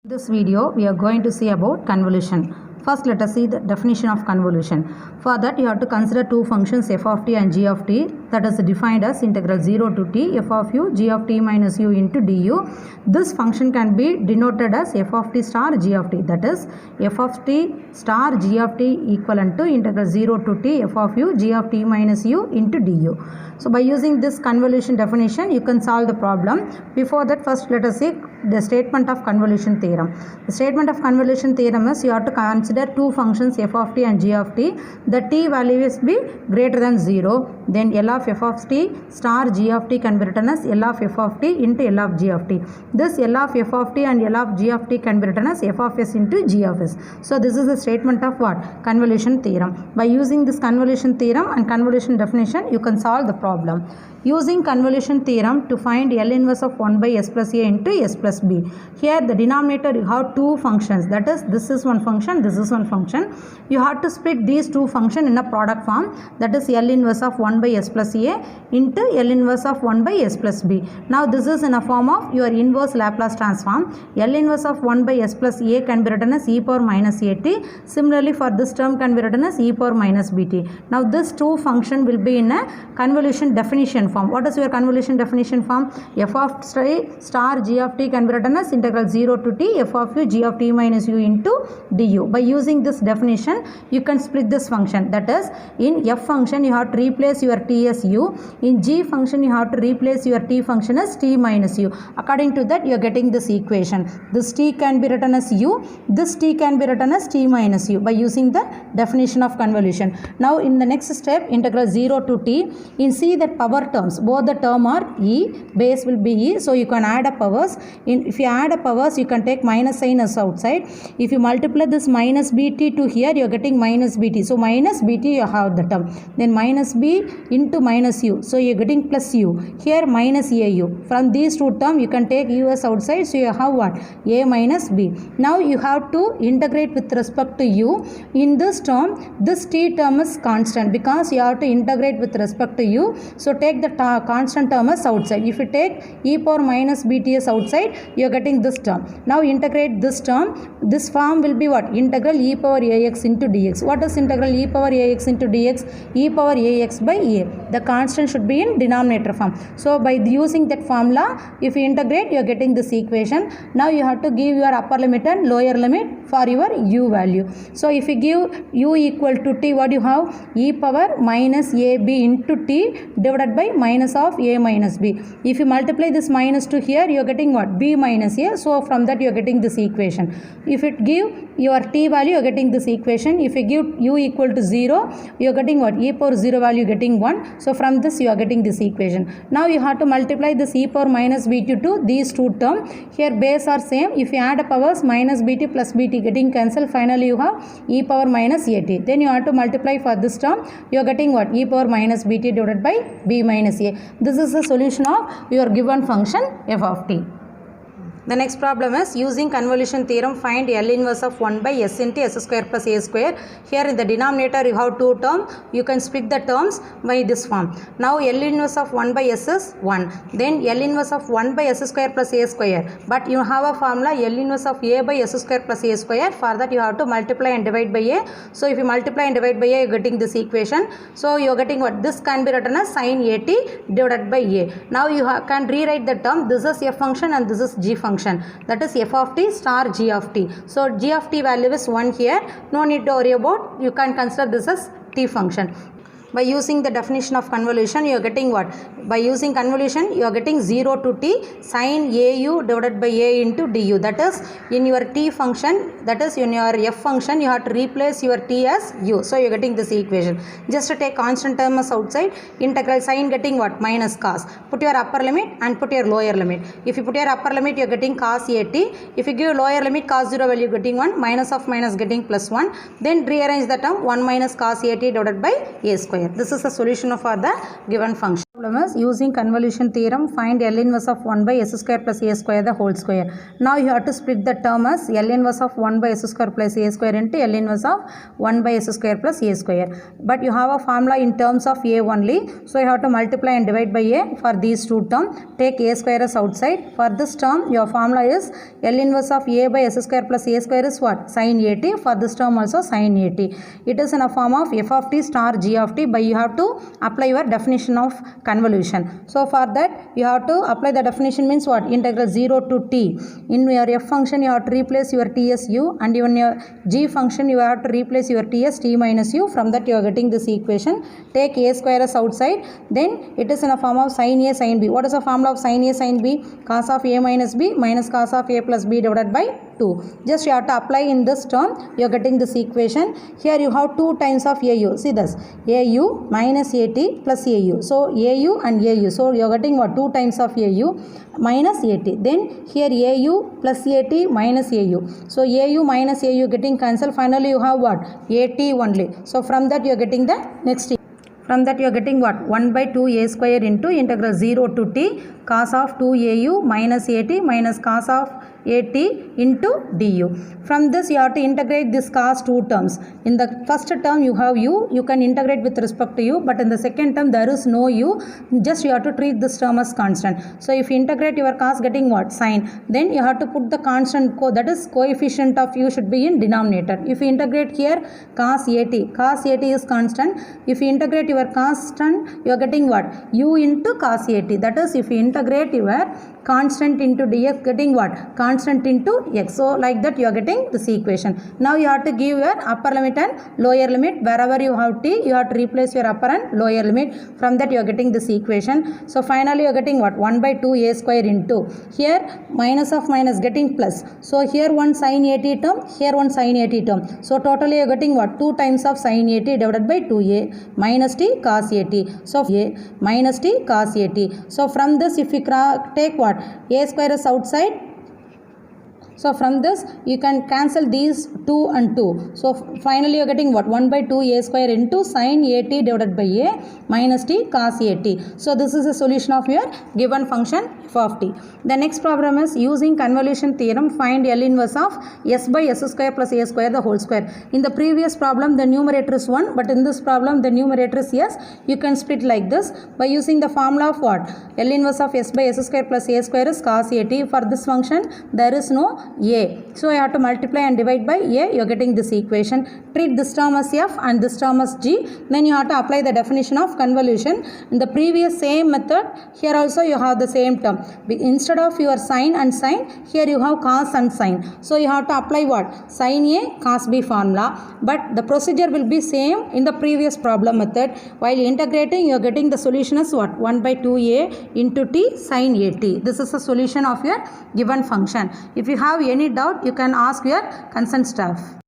In this video, we are going to see about convolution. First, let us see the definition of convolution. For that, you have to consider two functions f of t and g of t, that is defined as integral 0 to t f of u g of t minus u into du. This function can be denoted as f of t star g of t, that is f of t star g of t equivalent to integral 0 to t f of u g of t minus u into du. So, by using this convolution definition, you can solve the problem. Before that, first let us see the statement of convolution theorem. The statement of convolution theorem is you have to consider two functions f of t and g of t. The t value is be greater than 0. Then L of f of t star g of t can be written as L of f of t into L of g of t. This L of f of t and L of g of t can be written as f of s into g of s. So this is the statement of what? Convolution theorem. By using this convolution theorem and convolution definition, you can solve the problem. Using convolution theorem to find L inverse of 1 by s plus a into s plus b. Here the denominator you have two functions, that is this is one function, this is one function. You have to split these two functions in a product form, that is L inverse of 1 by s plus a into L inverse of 1 by s plus b. Now this is in a form of your inverse Laplace transform. L inverse of 1 by s plus a can be written as e power minus at. Similarly for this term can be written as e power minus bt. Now this two function will be in a convolution definition form. What is your convolution definition form? F of star g of t can be written as integral 0 to t f of u g of t minus u into du. By using this definition, you can split this function, that is in f function you have to replace your t as u, in g function you have to replace your t function as t minus u. According to that, you are getting this equation. This t can be written as u, this t can be written as t minus u by using the definition of convolution. Now in the next step, integral 0 to t, in see that power terms, both the term are e, base will be e, so you can add up powers. If you add up powers, you can take minus sign as outside. If you multiply this minus bt to here, you are getting minus bt, so minus bt you have the term, then minus b into minus u, so you are getting plus u, here minus au. From these two terms you can take u as outside, so you have what? A minus b. Now you have to integrate with respect to u. In this term, this t term is constant because you have to integrate with respect to u, so take the constant term as outside. If you take e power minus bt as outside, you are getting this term. Now integrate this term. This form will be what? Integral e power ax into dx. What is integral e power ax into dx? E power ax by a. The constant should be in denominator form. So by using that formula, if you integrate, you are getting this equation. Now you have to give your upper limit and lower limit for your u value. So if you give u equal to t, what you have? E power minus ab into t divided by minus of a minus b. If you multiply this minus to here, you are getting what? B minus a. So from that you are getting this equation. If it give your t value, you are getting this equation. If you give u equal to 0, you are getting what? E power 0 value getting 1. So from this you are getting this equation. Now you have to multiply this e power minus bt to these two terms. Here base are same. If you add up powers, minus bt plus bt getting cancelled. Finally you have e power minus at. Then you have to multiply for this term. You are getting what? E power minus bt divided by b minus a. This is the solution of your given function f of t. The next problem is using convolution theorem find L inverse of 1 by s into s square plus a square. Here in the denominator you have two terms. You can split the terms by this form. Now L inverse of 1 by s is 1. Then L inverse of 1 by s square plus a square. But you have a formula L inverse of a by s square plus a square. For that you have to multiply and divide by a. So if you multiply and divide by a, you are getting this equation. So you are getting what? This can be written as sin at divided by a. Now you can rewrite the term. This is f function and this is g function. That is f of t star g of t. So g of t value is 1 here. No need to worry about. You can consider this as t function. By using the definition of convolution, you are getting what? By using convolution, you are getting 0 to t sin au divided by a into du. That is in your t function, that is in your f function, you have to replace your t as u. So you are getting this equation. Just to take constant term as outside, integral sin getting what? Minus cos. Put your upper limit and put your lower limit. If you put your upper limit, you are getting cos at. If you give lower limit, cos 0 value getting 1, minus of minus getting plus 1. Then rearrange the term 1 minus cos at divided by a square. This is the solution for the given function. Problem is using convolution theorem find L inverse of 1 by s square plus a square the whole square. Now you have to split the term as L inverse of 1 by s square plus a square into L inverse of 1 by s square plus a square. But you have a formula in terms of a only, so you have to multiply and divide by a for these two terms. Take a square as outside. For this term your formula is L inverse of a by s square plus a square is what? Sin at. For this term also sin at. It is in a form of f of t star g of t, but you have to apply your definition of convolution. So for that you have to apply the definition, means what? Integral 0 to t. In your f function you have to replace your t as u, and in your g function you have to replace your t as t minus u. From that you are getting this equation. Take a square as outside, then it is in a form of sin a sin b. What is the formula of sin a sin b? Cos of a minus b minus cos of a plus b divided by 2. Just you have to apply in this term, you are getting this equation. Here you have 2 times of au. See this, au minus at plus au. So au and au, so you are getting what? 2 times of au minus at. Then here au plus at minus au. So au minus au getting cancelled. Finally you have what? At only. So from that you are getting the next. From that you are getting what? 1 by 2 a square into integral 0 to t cos of 2 au minus at minus cos of at into du. From this you have to integrate this cos two terms. In the first term you have u, you can integrate with respect to u, but in the second term there is no u, just you have to treat this term as constant. So if you integrate your cos getting what? Sin. Then you have to put the constant that is coefficient of u should be in denominator. If you integrate here cos at is constant. If you integrate your constant, you are getting what? U into cos at. That is, if you integrate your constant into dx, getting what? Constant into x. So like that you are getting this equation. Now you have to give your upper limit and lower limit. Wherever you have t, you have to replace your upper and lower limit. From that you are getting this equation. So finally you are getting what? 1 by 2 a square into, here minus of minus getting plus. So here one sin at term, here one sin at term. So totally you are getting what? 2 times of sin at divided by 2a minus t cos at. So a minus t cos at. So from this if you take what? A square is outside. So from this you can cancel these 2 and 2. So finally you are getting what? 1 by 2 a square into sin at divided by a minus t cos at. So this is the solution of your given function f of t. The next problem is using convolution theorem find L inverse of s by s square plus a square the whole square. In the previous problem the numerator is 1, but in this problem the numerator is s. You can split like this by using the formula of what? L inverse of s by s square plus a square is cos at. For this function there is no a. So you have to multiply and divide by a. You are getting this equation. Treat this term as f and this term as g. Then you have to apply the definition of convolution. In the previous same method, here also you have the same term. Instead of your sin and sin, here you have cos and sin. So you have to apply what? Sin a cos b formula. But the procedure will be same in the previous problem method. While integrating, you are getting the solution as what? 1 by 2a into t sin at. This is the solution of your given function. If you have any doubt, you can ask your concerned staff.